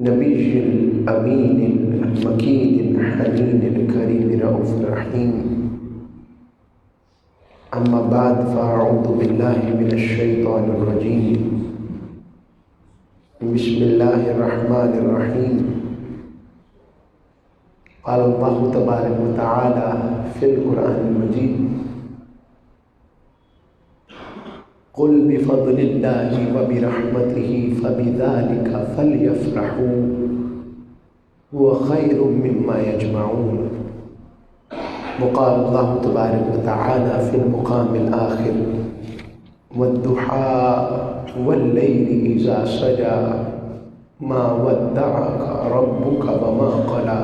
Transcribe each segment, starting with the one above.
نبي الأمين المكين الحنين الكريم رؤوف رحيم. أما بعد فأعوذ بالله من الشيطان الرجيم. بسم الله الرحمن الرحيم. قال الله تبارك وتعالى في القرآن المجيد: قل بفضل الله وبرحمته فبذلك فليفرحوا هو خير مما يجمعون. وقال الله تبارك وتعالى في المقام الآخر: والضحى والليل إذا سجى ما ودعك ربك وما قلى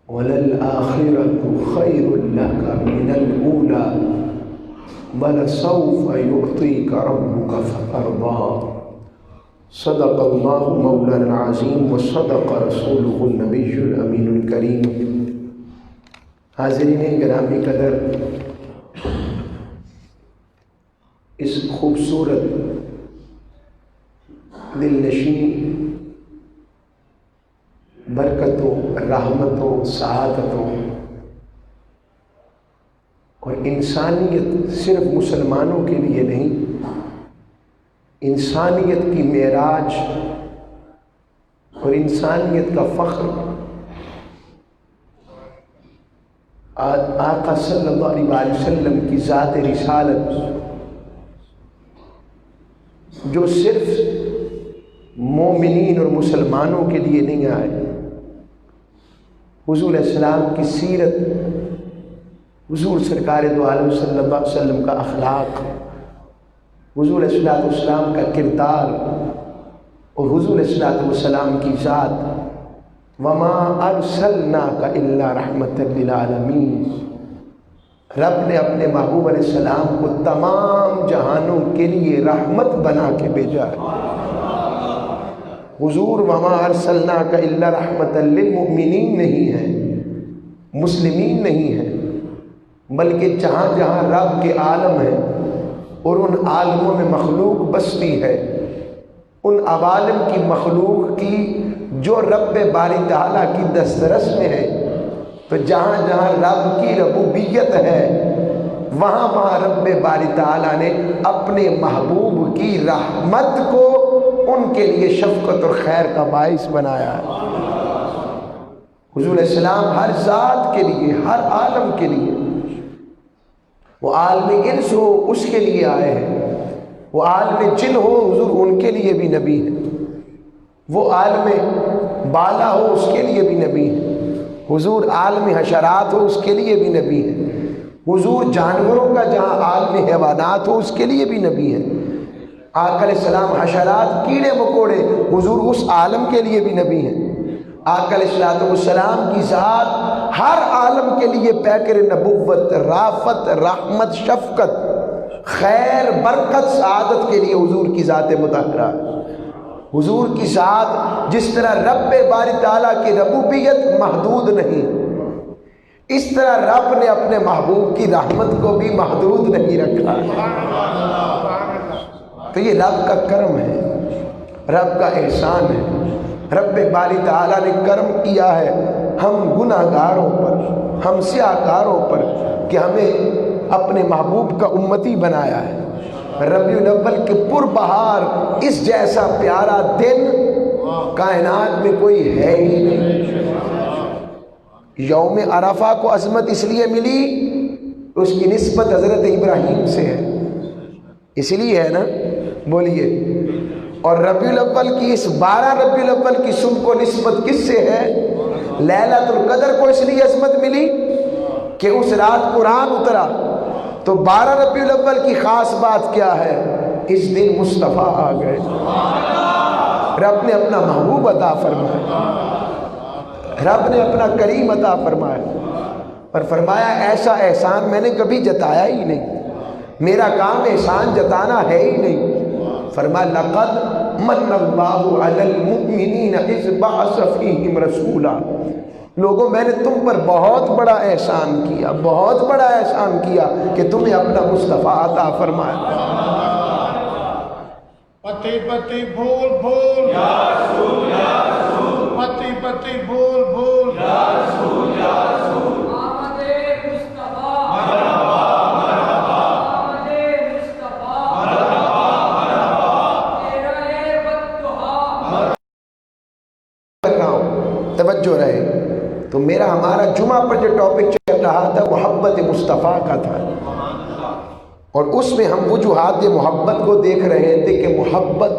وللآخرة خير لك من الأولى وَلَسَوْفَ يُعْطِيكَ رَبُّكَ فَتَرْضَىٰ. صدق اللہ مولانا العظیم وصدق رسولہ النبی الامین الکریم. حاضرین گرامی قدر، اس خوبصورت دلنشین برکتوں، رحمتوں، سعادتوں اور انسانیت صرف مسلمانوں کے لیے نہیں، انسانیت کی معراج اور انسانیت کا فخر آقا صلی اللہ علیہ وسلم کی ذات رسالت، جو صرف مومنین اور مسلمانوں کے لیے نہیں آئے. حضور علیہ السلام کی سیرت، حضور سرکار دو عالم صلی اللہ علیہ وسلم کا اخلاق، حضور علیہ السلام کا کردار اور حضور علیہ السلام کی ذات. وما ارسلناک الا رحمۃ للعالمین. رب نے اپنے محبوب علیہ السلام کو تمام جہانوں کے لیے رحمت بنا کے بھیجا ہے. حضور وما ارسلناک الا رحمۃ للمؤمنین نہیں ہے، مسلمین نہیں ہے، بلکہ جہاں جہاں رب کے عالم ہے اور ان عالموں میں مخلوق بستی ہے، ان عوالم کی مخلوق کی جو رب باری تعالیٰ کی دسترس میں ہے، تو جہاں جہاں رب کی ربوبیت ہے وہاں وہاں رب باری تعالیٰ نے اپنے محبوب کی رحمت کو ان کے لیے شفقت اور خیر کا باعث بنایا ہے. حضور علیہ السلام ہر ذات کے لیے، ہر عالم کے لیے، وہ عالم انس ہو اس کے لیے آئے ہیں، وہ عالم جن ہو حضور ان کے لیے بھی نبی ہے، وہ عالم بالا ہو اس کے لیے بھی نبی ہے، حضور عالم حشرات ہو اس کے لیے بھی نبی ہے، حضور جانوروں کا جہاں عالم حیوانات ہو اس کے لیے بھی نبی ہے. آقا علیہ السلام حشرات، کیڑے مکوڑے، حضور اس عالم کے لیے بھی نبی ہیں. آقا علیہ السلام کی ذات ہر عالم کے لیے پیکر نبوت، رافت، رحمت، شفقت، خیر، برکت، سعادت کے لیے حضور کی ذات مطہرہ ہے. حضور کی ذات جس طرح رب باری تعالیٰ کی ربوبیت محدود نہیں، اس طرح رب نے اپنے محبوب کی رحمت کو بھی محدود نہیں رکھا. تو یہ رب کا کرم ہے، رب کا احسان ہے. رب باری تعالیٰ نے کرم کیا ہے ہم گناہ گاروں پر، ہم سیاہ کاروں پر، کہ ہمیں اپنے محبوب کا امتی بنایا ہے. ربیع الاول کے پر بہار اس جیسا پیارا دن کائنات میں کوئی ہے ہی نہیں. یوم عرفہ کو عظمت اس لیے ملی، اس کی نسبت حضرت ابراہیم سے ہے، اس لیے ہے نا، بولیے. اور ربیع الاول کی اس 12 ربیع الاول کی صبح کو نسبت کس سے ہے؟ لیلۃ القدر کو اس لیے عظمت ملی کہ اس رات قرآن اترا. تو 12 ربیع الاول کی خاص بات کیا ہے؟ اس دن مصطفیٰ آ گئے، رب نے اپنا محبوب عطا فرمایا، رب نے اپنا کریم عطا فرمایا، اور فرمایا ایسا احسان میں نے کبھی جتایا ہی نہیں، میرا کام احسان جتانا ہے ہی نہیں. فرمایا لقد من اللہ علی المؤمنین اذ بعث فیہم رسولا. لوگوں میں نے تم پر بہت بڑا احسان کیا، بہت بڑا احسان کیا کہ تمہیں اپنا مصطفیٰ عطا فرمایا. پتی پتی بھول بھول یا رسول یا رسول، پتی پتی بھول بھول یا رسول یا رسول، آمد مصطفیٰ مرحبا مرحبا، آمد مصطفیٰ مرحبا مرحبا، تیرا بددعا کر رہا ہوں، توجہ رہے۔ تو میرا ہمارا جمعہ پر جو ٹاپک چل رہا تھا محبت مصطفیٰ کا تھا، اور اس میں ہم وجوہات محبت کو دیکھ رہے تھے کہ محبت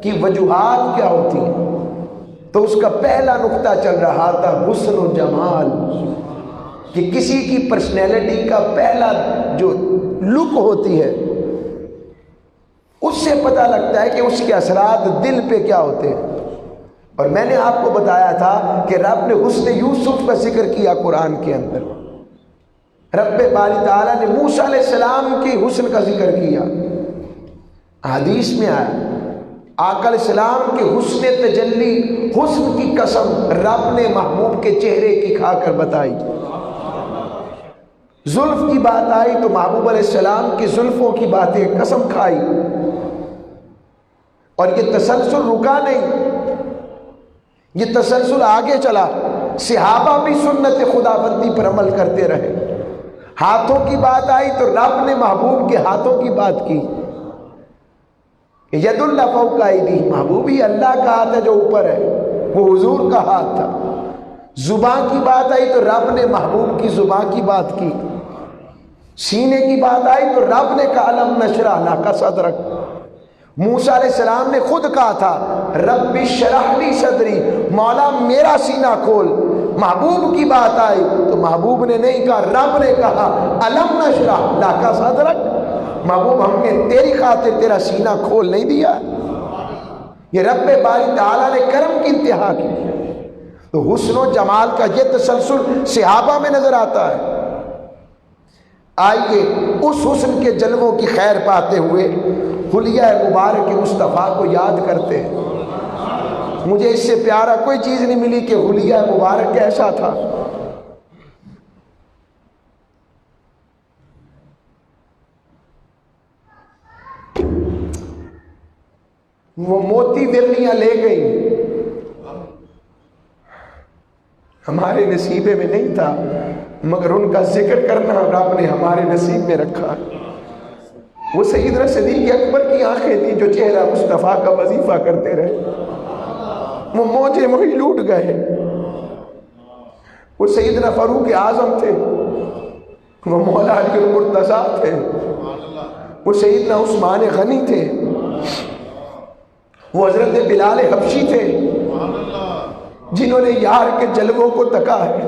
کی وجوہات کیا ہوتی ہیں۔ تو اس کا پہلا نقطہ چل رہا تھا حسن و جمال، کہ کسی کی پرسنالٹی کا پہلا جو لک ہوتی ہے اس سے پتہ لگتا ہے کہ اس کے اثرات دل پہ کیا ہوتے ہیں۔ اور میں نے آپ کو بتایا تھا کہ رب نے حسن یوسف کا ذکر کیا قرآن کے اندر، رب باری تعالیٰ نے موسیٰ علیہ السلام کی حسن کا ذکر کیا، حدیث میں آیا آقا علیہ السلام کے حسن تجلی، حسن کی قسم رب نے محبوب کے چہرے کی کھا کر بتائی۔ زلف کی بات آئی تو محبوب علیہ السلام کی زلفوں کی باتیں قسم کھائی، اور یہ تسلسل رکا نہیں، یہ تسلسل آگے چلا۔ صحابہ بھی سنت خداوندی پر عمل کرتے رہے۔ ہاتھوں کی بات آئی تو رب نے محبوب کے ہاتھوں کی بات کی، ید اللہ فوق ایدی، محبوب ہی اللہ کا ہاتھ ہے جو اوپر ہے، وہ حضور کا ہاتھ تھا۔ زبان کی بات آئی تو رب نے محبوب کی زبان کی بات کی۔ سینے کی بات آئی تو رب نے کہا الم نشرح لک صدرک۔ موسیٰ علیہ السلام نے خود کہا تھا رب اشرح لی صدری، مولا میرا سینہ کھول۔ محبوب کی بات آئی تو محبوب نے نہیں کہا، رب نے کہا الم نشرح لک صدرک، محبوب ہم نے تیری خاطر تیرا سینہ کھول نہیں دیا۔ یہ رب باری تعالیٰ نے کرم کی انتہا کی۔ تو حسن و جمال کا یہ تسلسل صحابہ میں نظر آتا ہے۔ آئیے اس حسن کے جلووں کی خیر پاتے ہوئے حلیہ مبارک مصطفیٰ کو یاد کرتے ہیں۔ مجھے اس سے پیارا کوئی چیز نہیں ملی کہ حلیہ مبارک کیسا تھا۔ وہ موتی ورلیاں لے گئی، ہمارے نصیبے میں نہیں تھا، مگر ان کا ذکر کرنا رب نے ہمارے نصیب میں رکھا۔ وہ سیدنا صدیق اکبر کی آنکھیں تھیں جو چہرہ مصطفیٰ کا وظیفہ کرتے رہے، وہ موجے وہی لوٹ گئے۔ وہ سیدنا فاروق اعظم تھے، وہ مولا علی المرتضیٰ تھے، وہ سیدنا عثمان غنی تھے، وہ حضرت بلال حبشی تھے، جنہوں نے یار کے جلووں کو تکا ہے،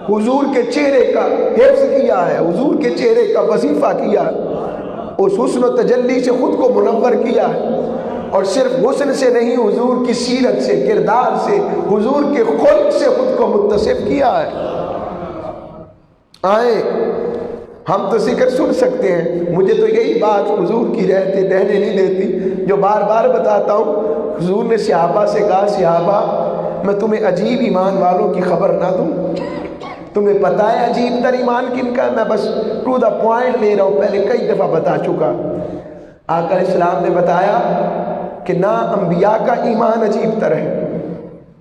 حضور کے چہرے کا حفظ کیا ہے، حضور کے چہرے کا وظیفہ کیا ہے، اس حسن و تجلی سے خود کو منور کیا ہے، اور صرف حسن سے نہیں، حضور کی سیرت سے، کردار سے، حضور کے خلق سے خود کو متصف کیا ہے۔ آئیں ہم تو ذکر سن سکتے ہیں، مجھے تو یہی بات حضور کی رہتے رہنے نہیں دیتی جو بار بار بتاتا ہوں۔ حضور نے صحابہ سے کہا صحابہ میں تمہیں عجیب ایمان والوں کی خبر نہ دوں؟ تمہیں پتہ ہے عجیب تر ایمان کن کا ہے؟ میں بس ٹو دا پوائنٹ لے رہا ہوں، پہلے کئی دفعہ بتا چکا۔ آقا علیہ السلام نے بتایا کہ نہ انبیاء کا ایمان عجیب تر ہے،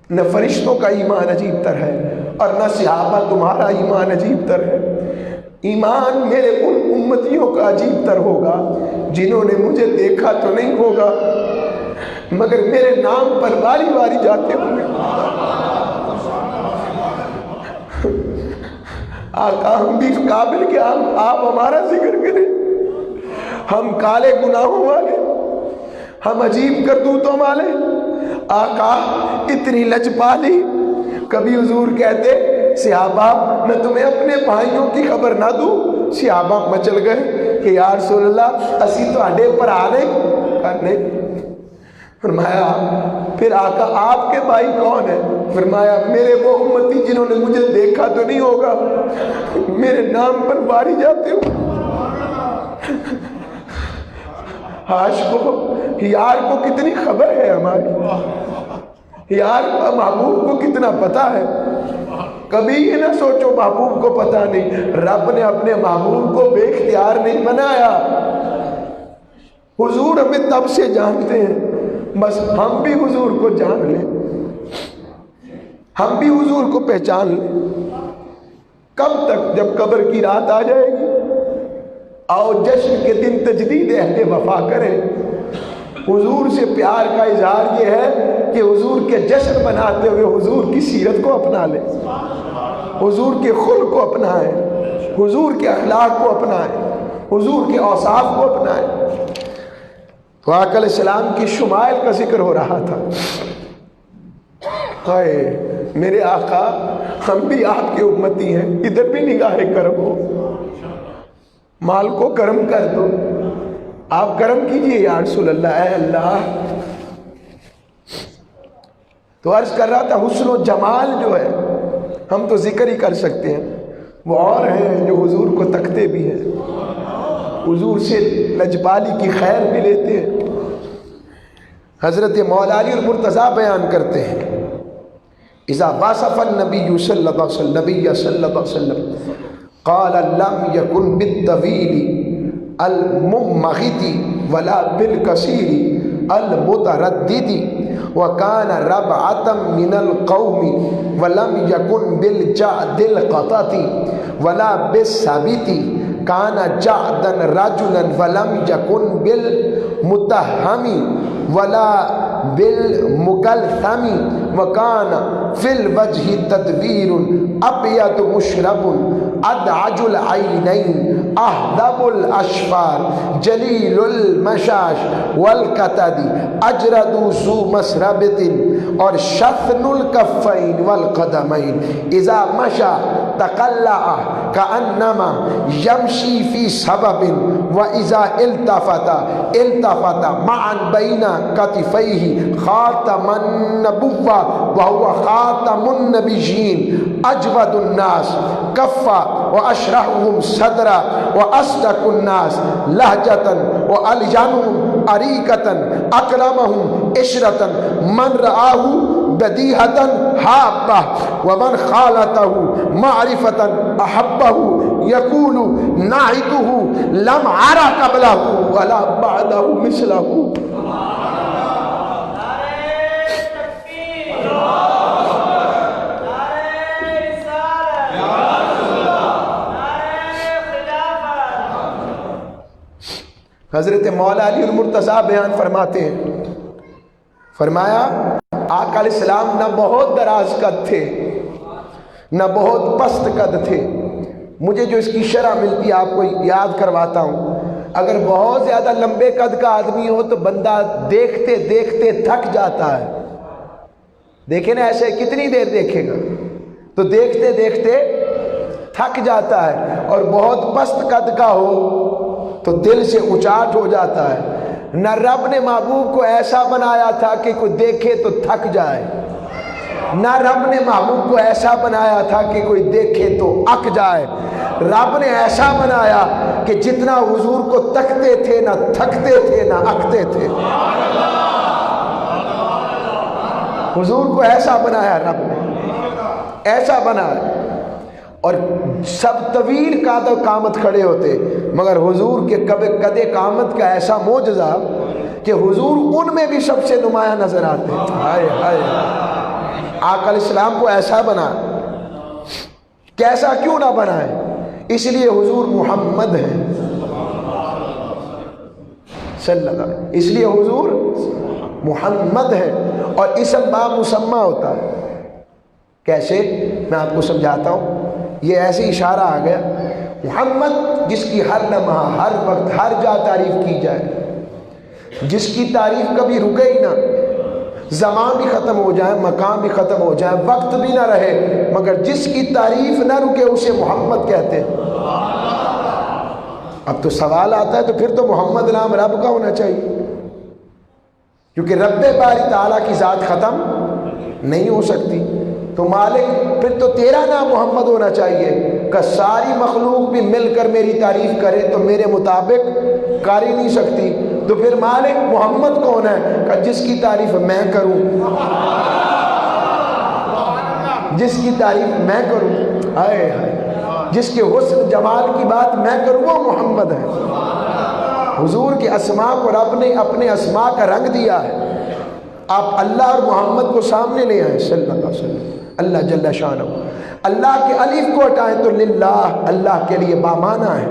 نہ فرشتوں کا ایمان عجیب تر ہے، اور نہ صحابہ تمہارا ایمان عجیب تر ہے۔ ایمان میرے ان امتیوں کا عجیب تر ہوگا جنہوں نے مجھے دیکھا تو نہیں ہوگا مگر میرے نام پر باری باری جاتے ہوں گے۔ آقا ہم بھی قابل کہ آپ ہمارا ذکر کریں، ہم کالے گناہوں والے، ہم عجیب کرتوتوں والے۔ آقا اتنی لجپالی، کبھی حضور کہتے صحابہ میں تمہیں اپنے بھائیوں کی خبر نہ دوں؟ صحابہ مچل گئے کہ یا رسول اللہ اسی تو اڈے پر آ رہے۔ فرمایا پھر آقا آپ کے بھائی کون ہیں؟ فرمایا میرے وہ امتی جنہوں نے مجھے دیکھا تو نہیں ہوگا، میرے نام پر باری جاتے ہو۔ عاشقوں یار کو کتنی خبر ہے ہماری، یار محبوب کو کتنا پتا ہے۔ کبھی یہ نہ سوچو محبوب کو پتا نہیں، رب نے اپنے محبوب کو بے اختیار نہیں بنایا۔ حضور ہمیں تب سے جانتے ہیں، بس ہم بھی حضور کو جان لیں، ہم بھی حضور کو پہچان لیں۔ کب تک؟ جب قبر کی رات آ جائے گی، آؤ جشن کے دن تجدید اہل وفا کریں۔ حضور سے پیار کا اظہار یہ ہے کہ حضور کے جشن مناتے ہوئے حضور کی سیرت کو اپنا لیں، حضور کے خلق کو اپنائیں، حضور کے اخلاق کو اپنائیں، حضور کے اوصاف کو اپنائیں۔ تو آقا علیہ السلام کی شمائل کا ذکر ہو رہا تھا۔ میرے آقا، ہم بھی آپ کے امتی ہیں، ادھر بھی نگاہ کرم ہو، مال کو کرم کر دو، آپ کرم کیجئے یا رسول اللہ۔ اے اللہ، تو عرض کر رہا تھا حسن و جمال جو ہے ہم تو ذکر ہی کر سکتے ہیں، وہ اور ہیں جو حضور کو تکتے بھی ہیں، حضور سے لجپالی کی خیر بھی لیتے ہیں۔ حضرت مولا علی المرتضیٰ بیان کرتے ہیں، اذا واصف النبی صلی اللہ علیہ وسلم قال لم يكن بالطويل الممغط ولا بالقصير المتردد وكان ربعة من القوم ولم يكن بالجعد القطط ولا بالثابت كان جعدا رجلا ولم يكن بالمتهم ولا بالمكلثم وكان في الوجه تدبير أبيض مشرب أدعج العينين أهذب الأشفار جليل المشاش والكتد أجرد ذو مسربة اور شثن الكفين والقدمين إذا مشى تقلع كأنما يمشي في سبب وإذا التفت معا بين كتفيه خاتم النبوة وهو خاتم النبيين أجود الناس كفا وأشرحهم صدرا وأصدق الناس لهجة وألجنهم أريكة أكرمهم عشرة من رآه بديهة حابه ومن خالته معرفة أحبه يقول ناعته لم أرى قبله ولا بعده مثله۔ حضرت مولا علی المرتضیٰ بیان فرماتے ہیں، فرمایا آقا علیہ السلام نہ بہت دراز قد تھے نہ بہت پست قد تھے۔ مجھے جو اس کی شرح ملتی ہے آپ کو یاد کرواتا ہوں۔ اگر بہت زیادہ لمبے قد کا آدمی ہو تو بندہ دیکھتے دیکھتے تھک جاتا ہے، دیکھیں نا ایسے کتنی دیر دیکھے گا، تو دیکھتے دیکھتے تھک جاتا ہے۔ اور بہت پست قد کا ہو تو دل سے اچاٹ ہو جاتا ہے۔ نہ رب نے محبوب کو ایسا بنایا تھا کہ کوئی دیکھے تو تھک جائے، نہ رب نے محبوب کو ایسا بنایا تھا کہ کوئی دیکھے تو اک جائے۔ رب نے ایسا بنایا کہ جتنا حضور کو تکتے تھے نہ تھکتے تھے نہ اکتے تھے۔ حضور کو ایسا بنایا رب نے، ایسا بنایا۔ اور سب طویل قد و قامت کھڑے ہوتے، مگر حضور کے قد قامت کا ایسا معجزہ کہ حضور ان میں بھی سب سے نمایاں نظر آتے۔ ہائے ہائے، آقا علیہ السلام کو ایسا بنا، کیسا کیوں نہ بنائے؟ اس لیے حضور محمد ہیں صلی اللہ علیہ وسلم، اس لیے حضور محمد ہے۔ اور اسم با مسمى ہوتا ہے۔ کیسے؟ میں آپ کو سمجھاتا ہوں۔ یہ ایسے اشارہ آ گیا، محمد جس کی ہر لمحہ ہر وقت ہر جا تعریف کی جائے، جس کی تعریف کبھی رکے ہی نہ، زمان بھی ختم ہو جائے، مقام بھی ختم ہو جائے، وقت بھی نہ رہے، مگر جس کی تعریف نہ رکے اسے محمد کہتے ہیں۔ اب تو سوال آتا ہے تو پھر تو محمد نام رب کا ہونا چاہیے، کیونکہ رب باری تعالیٰ کی ذات ختم نہیں ہو سکتی۔ تو مالک پھر تو تیرا نام محمد ہونا چاہیے کہ ساری مخلوق بھی مل کر میری تعریف کرے تو میرے مطابق کر ہی نہیں سکتی۔ تو پھر مالک محمد کون ہے کہ جس کی تعریف میں کروں، جس کی تعریف میں کروں، ہائے ہائے، جس کے حسن جمال کی بات میں کروں وہ محمد ہے۔ حضور کے اسماء کو رب نے اپنے اسماء کا رنگ دیا ہے. آپ اللہ اور محمد کو سامنے لے آئیں صلی اللہ علیہ وسلم. اللہ جل شانہ اللہ کے الف کو ہٹائیں تو للہ اللہ کے لیے بامانہ ہے.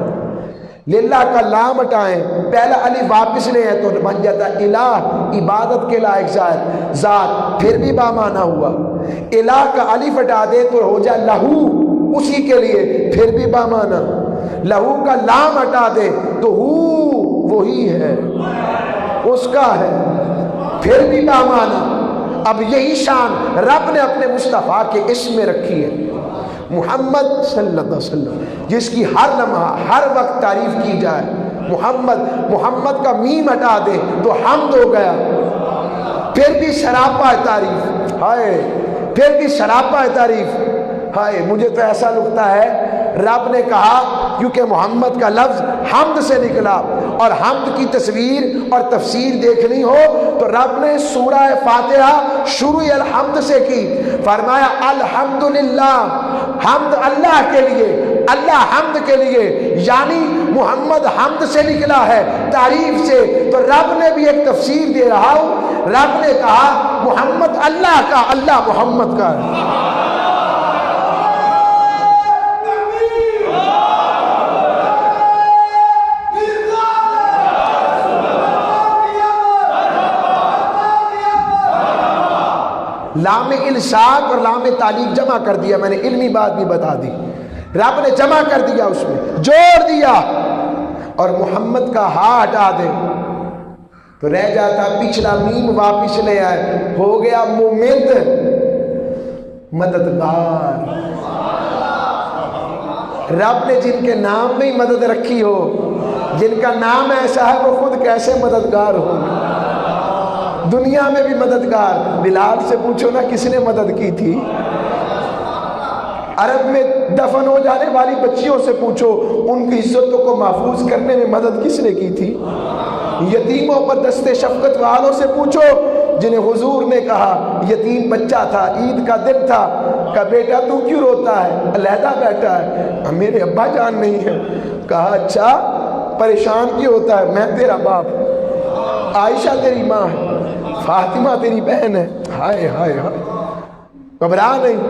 للہ کا لام ہٹائیں پہلا الف واپس لے آئیں تو بن جاتا ہے الہ عبادت کے لائق ذات پھر بھی بامانہ ہوا. الہ کا الف ہٹا دے تو ہو جائے لہو اسی کے لیے پھر بھی بامانہ. لہو کا لام ہٹا دے تو ہو وہی ہے اس کا ہے پھر بھی بامانہ. اب یہی شان رب نے اپنے مصطفیٰ کے اسم میں رکھی ہے محمد صلی اللہ علیہ وسلم جس کی ہر لمحہ ہر وقت تعریف کی جائے. محمد کا میم ہٹا دے تو حمد ہو گیا پھر بھی سراپا ہے تعریف. ہائے پھر بھی سراپا ہے تعریف. ہائے مجھے تو ایسا لگتا ہے رب نے کہا کیونکہ محمد کا لفظ حمد سے نکلا اور حمد کی تصویر اور تفسیر دیکھنی ہو تو رب نے سورہ فاتحہ شروع الحمد سے کی. فرمایا الحمدللہ حمد اللہ کے لیے اللہ حمد کے لیے یعنی محمد حمد سے نکلا ہے تعریف سے. تو رب نے بھی ایک تفسیر دے رہا ہوں. رب نے کہا محمد اللہ کا اللہ محمد کا ہے. لام الساق اور لام تعلیق جمع کر دیا میں نے علمی بات بھی بتا دی. رب نے جمع کر دیا اس میں جوڑ دیا اور محمد کا ہا ہٹا دے تو رہ جاتا پچھلا میم واپس لے آئے ہو گیا ممد مددگار. رب نے جن کے نام میں ہی مدد رکھی ہو جن کا نام ایسا ہے وہ خود کیسے مددگار ہو. دنیا میں بھی مددگار. بلال سے پوچھو نا کس نے مدد کی تھی. عرب میں دفن ہو جانے والی بچیوں سے پوچھو ان کی عزتوں کو محفوظ کرنے میں مدد کس نے کی تھی. یتیموں پر دست شفقت والوں سے پوچھو جنہیں حضور نے کہا یتیم بچہ تھا عید کا دن تھا کہا بیٹا تو کیوں روتا ہے علیحدہ بیٹھا ہے میرے ابا جان نہیں ہے. کہا اچھا پریشان کیوں ہوتا ہے میں تیرا باپ عائشہ تیری ماں ہے فاطمہ تیری بہن ہے. ہائے ہائے ہائے گھبرا نہیں.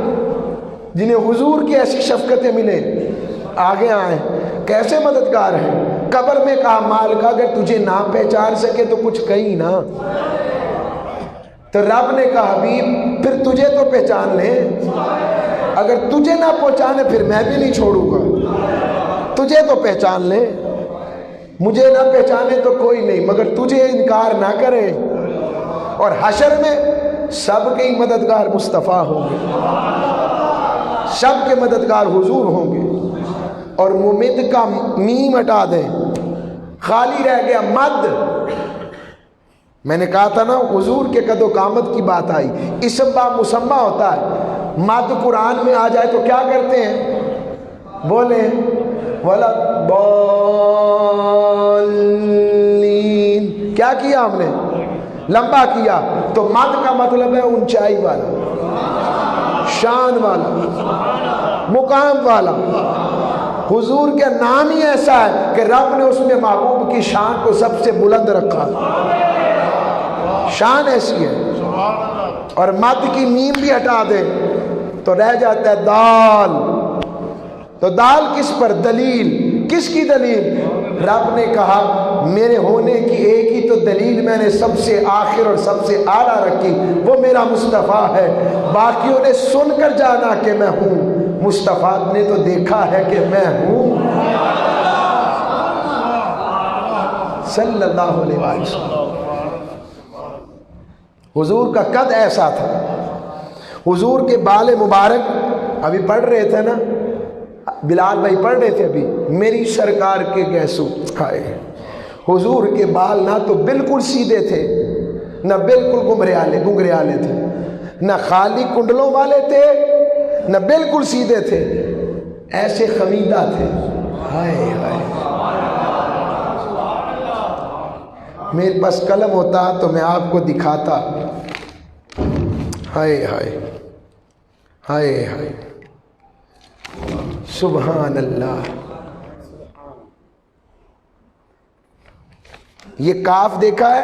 جنہیں حضور کی ایسی شفقتیں ملے آگے آئیں کیسے مددگار ہیں. قبر میں کہا مال کا اگر تجھے نہ پہچان سکے تو کچھ کہیں نہ. تو رب نے کہا حبیب پھر تجھے تو پہچان لے. اگر تجھے نہ پہچانے پھر میں بھی نہیں چھوڑوں گا. تجھے تو پہچان لے مجھے نہ پہچانے تو کوئی نہیں مگر تجھے انکار نہ کرے. اور حشر میں سب کے ہی مددگار مصطفیٰ ہوں گے سب کے مددگار حضور ہوں گے. اور ممد کا میم ہٹا دیں خالی رہ گیا مد. میں نے کہا تھا نا حضور کے قد و قامت کی بات آئی. اسم با مسمہ ہوتا ہے. مد قرآن میں آ جائے تو کیا کرتے ہیں بولیں ولا ضالین. کیا کیا ہم نے لمبا کیا. تو مد کا مطلب ہے اونچائی والا شان والا مقام والا. حضور کا نام ہی ایسا ہے کہ رب نے اس میں محبوب کی شان کو سب سے بلند رکھا. شان ایسی ہے. اور مد کی میم بھی ہٹا دے تو رہ جاتا ہے دال. تو دال کس پر دلیل کس کی دلیل. رب نے کہا میرے ہونے کی ایک ہی تو دلیل میں نے سب سے آخر اور سب سے اعلیٰ رکھی وہ میرا مصطفیٰ ہے. باقیوں نے سن کر جانا کہ میں ہوں مصطفیٰ نے تو دیکھا ہے کہ میں ہوں صلی اللہ علیہ وسلم. حضور کا قد ایسا تھا. حضور کے بال مبارک ابھی پڑھ رہے تھے نا بلال بھائی پڑھ رہے تھے ابھی میری سرکار کے گیسو. ہائے حضور کے بال نہ تو بالکل سیدھے تھے نہ بالکل گنگریالے تھے نہ خالی کنڈلوں والے تھے نہ بالکل سیدھے تھے ایسے خمیدہ تھے. ہائے ہائے میرے پاس قلم ہوتا تو میں آپ کو دکھاتا. ہائے ہائے ہائے ہائے سبحان اللہ. یہ کاف دیکھا ہے؟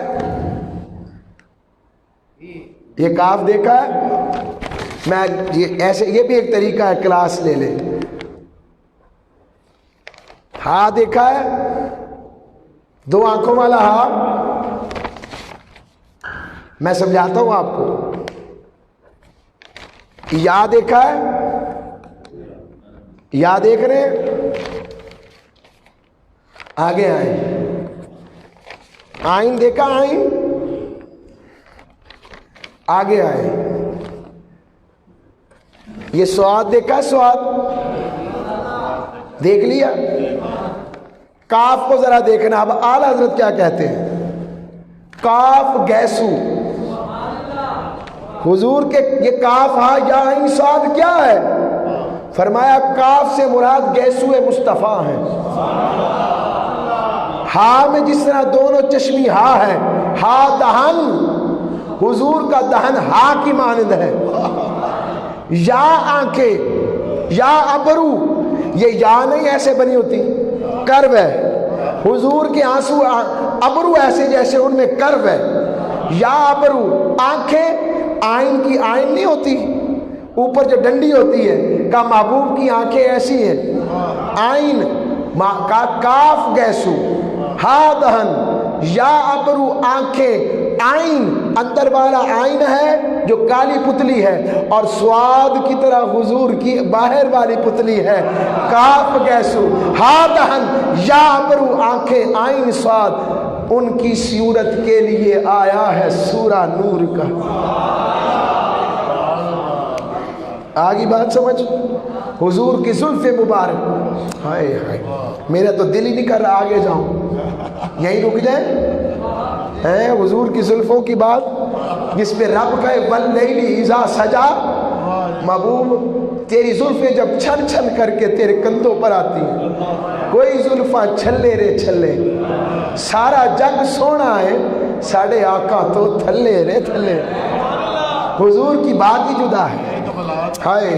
یہ کاف دیکھا ہے؟ میں ایسے یہ بھی ایک طریقہ ہے، کلاس لے لے. ہاں دیکھا ہے؟ دو آنکھوں والا ہاں. میں سمجھاتا ہوں آپ کو. یا دیکھا ہے؟ یا دیکھ رہے ہیں؟ آگے آئیں. آئین دیکھا؟ آئین آگے آئے. یہ سواد دیکھا؟ سواد دیکھ لیا؟ کاف کو ذرا دیکھنا. اب اعلی حضرت کیا کہتے ہیں؟ کاف گیسو. حضور کے یہ کاف ہا یا عین صاد کیا ہے؟ فرمایا کاف سے مراد گیسو مصطفیٰ ہے. ہا میں جس طرح دونوں چشمی ہا ہے، ہا دہن، حضور کا دہن ہا کی مانند ہے. یا آنکھیں، یا ابرو، یہ یا نہیں ایسے بنی ہوتی، کرو ہے. حضور کے آنسو ابرو ایسے جیسے ان میں کرو ہے. یا ابرو. آنکھیں آئین کی آئین نہیں ہوتی، اوپر جو ڈنڈی ہوتی ہے، کا محبوب کی آنکھیں ایسی ہیں. آئین کا کاف گیسو، ہا دہن، یا ابرو آنکھیں. آئین اندر والا آئین ہے جو کالی پتلی ہے، اور سواد کی طرح حضور کی باہر والی پتلی ہے. کاف گیسو، ہا دہن، یا ابرو آنکھیں، آئین سواد. ان کی صورت کے لیے آیا ہے سورہ نور کا. آگی بات سمجھ. حضور کی زلف مبارک، ہائے ہائے، میرا تو دل ہی نہیں کر رہا آگے جاؤں، یہیں رک جائیں. حضور کی زلفوں کی بات جس پہ رب کا واللیل اذا سجا. محبوب تیری زلفیں جب چھن چھن کر کے تیرے کندھوں پر آتی ہیں، کوئی زلفاں چھلے رے چھلے. سارا جگ سونا ہے، ساڑھے آقا تو تھلے رے تھلے. حضور کی بات ہی جدا ہے. ہائے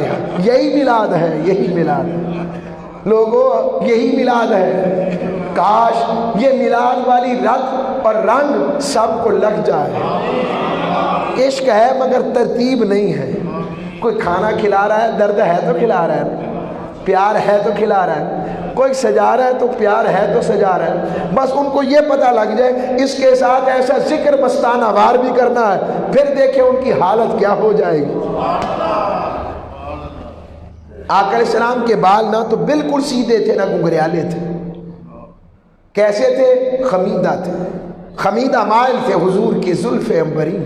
یہی میلاد ہے، یہی میلاد لوگوں، یہی میلاد ہے. کاش یہ میلاد والی رنگ اور رنگ سب کو لگ جائے. عشق ہے مگر ترتیب نہیں ہے. کوئی کھانا کھلا رہا ہے، درد ہے تو کھلا رہا ہے، پیار ہے تو کھلا رہا ہے. کوئی سجا رہا ہے تو پیار ہے تو سجا رہا ہے. بس ان کو یہ پتہ لگ جائے اس کے ساتھ ایسا ذکر مستانہ وار بھی کرنا ہے، پھر دیکھیں ان کی حالت کیا ہو جائے گی. آقا علیہ السلام کے بال نہ تو بالکل سیدھے تھے، نہ گھنگریالے تھے. کیسے تھے؟ خمیدہ تھے. خمیدہ مائل تھے. حضور کی زلف عنبری،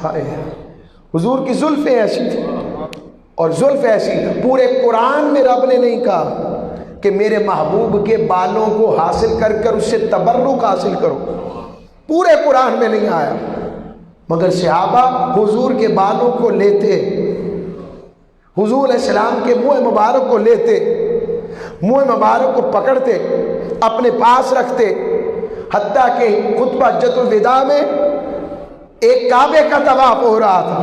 ہائے حضور کی زلفیں ایسی تھی. اور زلف ایسی پورے قرآن میں رب نے نہیں کہا کہ میرے محبوب کے بالوں کو حاصل کر کر اس سے تبرک حاصل کرو. پورے قرآن میں نہیں آیا. مگر صحابہ حضور کے بالوں کو لیتے، حضور علیہ السلام کے منہ مبارک کو لیتے، منہ مبارک کو پکڑتے، اپنے پاس رکھتے. حتیٰ کہ خطبہ حجۃ الوداع میں ایک کعبے کا طواف ہو رہا تھا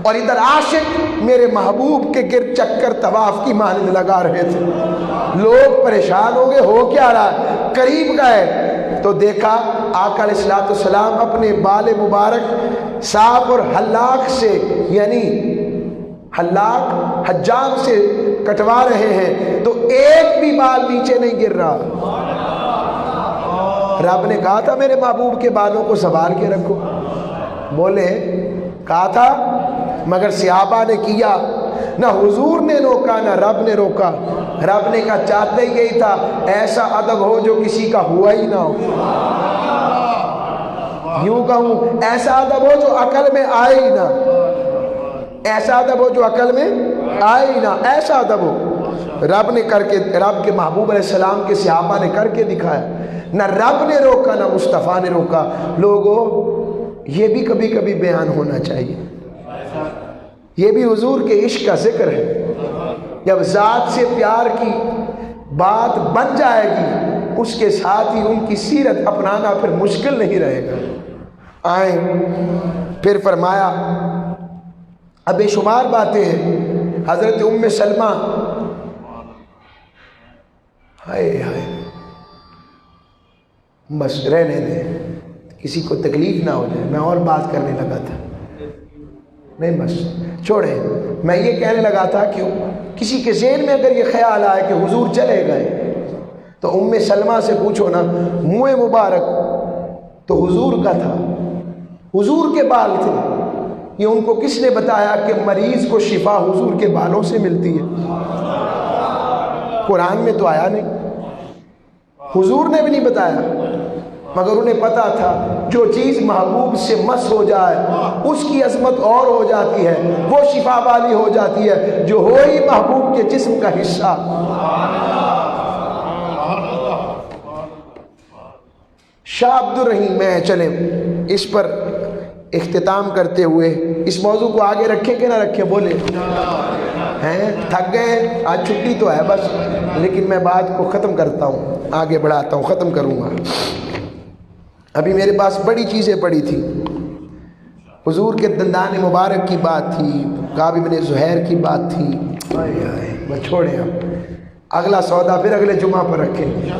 اور ادھر عاشق میرے محبوب کے گرد چکر طواف کی مانند لگا رہے تھے. لوگ پریشان ہو گئے، ہو کیا رہا ہے؟ قریب گئے تو دیکھا آقا علیہ السلام اپنے بال مبارک صاف اور حلاق سے، یعنی حلاق حجام سے کٹوا رہے ہیں، تو ایک بھی بال نیچے نہیں گر رہا. رب نے کہا تھا میرے محبوب کے بالوں کو سنبھال کے رکھو. بولے کہا تھا، مگر صحابہ نے کیا. نہ حضور نے روکا نہ رب نے روکا. رب نے کہا چاہتے ہی یہی تھا ایسا ادب ہو جو کسی کا ہوا ہی نہ ہو. یوں کہوں ایسا ادب ہو جو عقل میں آئے ہی نہ، ایسا ادب ہو جو عقل میں آئے ہی نہ، ایسا ادب ہو. رب نے کر کے، رب کے محبوب علیہ السلام کے صحابہ نے کر کے دکھایا. نہ رب نے روکا نہ مصطفیٰ نے روکا. لوگوں یہ بھی کبھی کبھی بیان ہونا چاہیے. یہ بھی حضور کے عشق کا ذکر ہے. جب ذات سے پیار کی بات بن جائے گی، اس کے ساتھ ہی ان کی سیرت اپنانا پھر مشکل نہیں رہے گا. آئیں پھر فرمایا اب بے شمار باتیں ہیں. حضرت ام سلمہ، ہائے ہائے بس رہنے دیں. کسی کو تکلیف نہ ہو جائے، میں اور بات کرنے لگا تھا، نہیں بس چھوڑے. میں یہ کہنے لگا تھا کہ کسی کے ذہن میں اگر یہ خیال آئے کہ حضور چلے گئے تو ام سلمہ سے پوچھو نا، منہ مبارک تو حضور کا تھا، حضور کے بال تھے، یہ ان کو کس نے بتایا کہ مریض کو شفا حضور کے بالوں سے ملتی ہے؟ قرآن میں تو آیا نہیں، حضور نے بھی نہیں بتایا، مگر انہیں پتا تھا جو چیز محبوب سے مس ہو جائے اس کی عظمت اور ہو جاتی ہے، وہ شفا والی ہو جاتی ہے جو ہو ہی محبوب کے جسم کا حصہ. شاہ عبد الرحیم میں چلیں اس پر اختتام کرتے ہوئے اس موضوع کو آگے رکھیں کہ نہ رکھیں؟ بولے ہیں تھک گئے، آج چھٹی تو ہے بس، لیکن میں بات کو ختم کرتا ہوں، آگے بڑھاتا ہوں، ختم کروں گا. ابھی میرے پاس بڑی چیزیں پڑی تھی، حضور کے دندان مبارک کی بات تھی، کعب بن زہیر کی بات تھی، بس چھوڑیں، اگلا سودا پھر اگلے جمعہ پر رکھیں.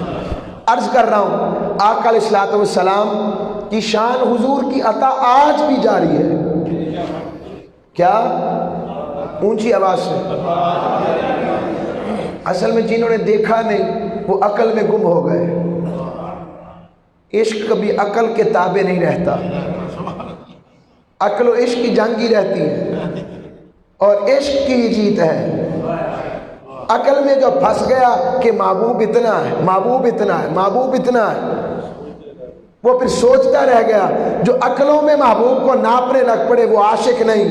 عرض کر رہا ہوں آقا علیہ الصلوۃ والسلام کی شان حضور کی عطا آج بھی جاری ہے. کیا؟ اونچی آواز سے. اصل میں جنہوں نے دیکھا نہیں وہ عقل میں گم ہو گئے. عشق کبھی عقل کے تابع نہیں رہتا، عقل و عشق کی جنگ ہی رہتی ہے اور عشق کی جیت ہے. عقل میں جو پھنس گیا کہ محبوب اتنا ہے، محبوب اتنا ہے، محبوب اتنا ہے، وہ پھر سوچتا رہ گیا. جو عقلوں میں محبوب کو ناپنے لگ پڑے وہ عاشق نہیں،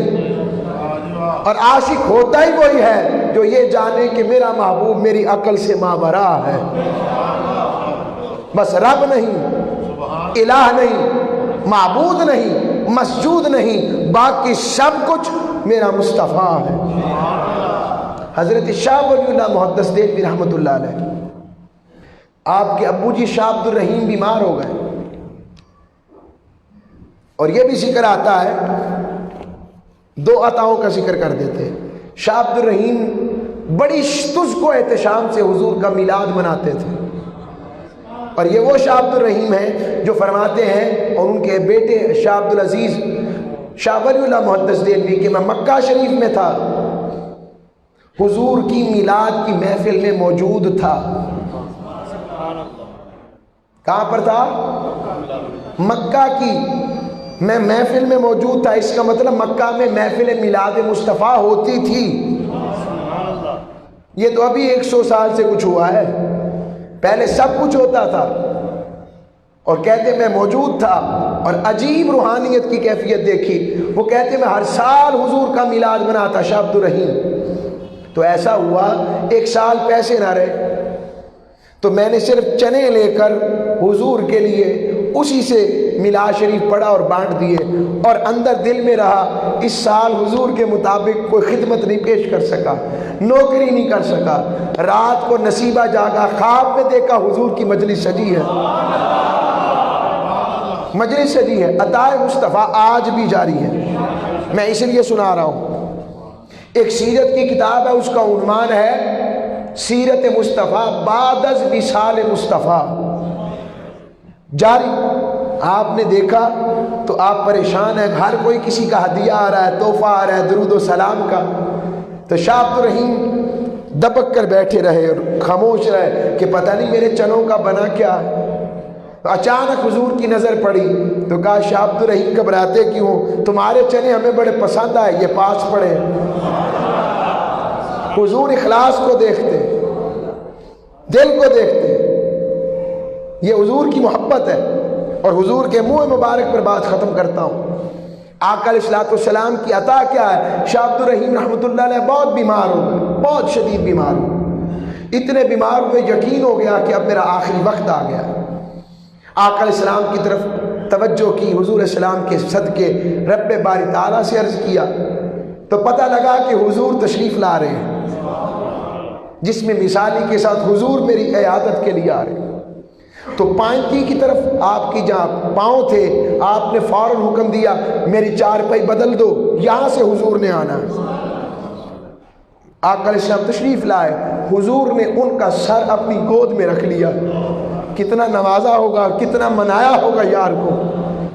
اور عاشق ہوتا ہی وہی ہے جو یہ جانے کہ میرا محبوب میری عقل سے ماورا ہے. بس رب نہیں، الہ نہیں، معبود نہیں، مسجود نہیں، باقی سب کچھ میرا مصطفیٰ ہے. حضرت شاہ ولی اللہ محدث دہلوی رحمۃ اللہ علیہ، آپ کے ابو جی شاہ عبد الرحیم بیمار ہو گئے، اور یہ بھی ذکر آتا ہے، دو عطاؤں کا ذکر کر دیتے. شاہ عبد الرحیم بڑی تجھ کو احتشام سے حضور کا میلاد مناتے تھے، اور یہ وہ شاہ عبد الرحیم ہیں جو فرماتے ہیں، اور ان کے بیٹے شاہ عبد العزیز شاہ ولی اللہ محدث دہلوی کہ میں مکہ شریف میں تھا، حضور کی میلاد کی محفل میں موجود تھا. کہاں پر تھا؟ مکہ کی میں محفل میں موجود تھا. اس کا مطلب مکہ میں محفل میلاد مصطفیٰ ہوتی تھی. یہ تو ابھی 100 سال سے کچھ ہوا ہے، پہلے سب کچھ ہوتا تھا. اور کہتے میں موجود تھا، اور عجیب روحانیت کی کیفیت دیکھی. وہ کہتے میں ہر سال حضور کا میلاد مناتا شاہ عبد الرحیم. تو ایسا ہوا ایک سال پیسے نہ رہے تو میں نے صرف چنے لے کر حضور کے لیے اسی سے میلاد شریف پڑھا اور بانٹ دیے، اور اندر دل میں رہا اس سال حضور کے مطابق کوئی خدمت نہیں پیش کر سکا، نوکری نہیں کر سکا. رات کو نصیبہ جاگا، خواب میں دیکھا حضور کی مجلس سجی ہے، مجلس سجی ہے. عطائے مصطفیٰ آج بھی جاری ہے. میں اس لیے سنا رہا ہوں، ایک سیرت کی کتاب ہے، اس کا عنوان ہے سیرت مصطفیٰ بعد از وصال مصطفیٰ، جاری. آپ نے دیکھا تو آپ پریشان ہیں، ہر کوئی کسی کا ہدیہ آ رہا ہے، تحفہ آ رہا ہے، درود و سلام کا. تو شاہ عبد الرحیم دبک کر بیٹھے رہے اور خاموش رہے کہ پتہ نہیں میرے چنوں کا بنا کیا ہے. اچانک حضور کی نظر پڑی تو کہا شاہ عبد الرحیم گھبراتے کیوں؟ تمہارے چنے ہمیں بڑے پسند آئے، یہ پاس پڑے. حضور اخلاص کو دیکھتے، دل کو دیکھتے. یہ حضور کی محبت ہے. اور حضور کے منہ مبارک پر بات ختم کرتا ہوں. آقا علیہ الصلوۃ والسلام کی عطا کیا ہے؟ شاہ عبد الرحیم رحمۃ اللہ علیہ بہت بیمار ہو گئے، بہت شدید بیمار ہوئے. اتنے بیمار ہوئے یقین ہو گیا کہ اب میرا آخری وقت آ گیا. آقا علیہ السلام کی طرف توجہ کی، حضور علیہ السلام کے صدقے رب باری تعالیٰ سے عرض کیا تو پتہ لگا کہ حضور تشریف لا رہے ہیں، جس میں مثالی کے ساتھ حضور میری عیادت کے لیے آ رہے ہیں. تو پانتی کی طرف آپ کی جہاں پاؤں تھے آپ نے فوراً حکم دیا میری چارپائی بدل دو، یہاں سے حضور نے آنا. آقا علیہ السلام تشریف لائے، حضور نے ان کا سر اپنی گود میں رکھ لیا. کتنا نوازا ہوگا، کتنا منایا ہوگا یار کو.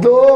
2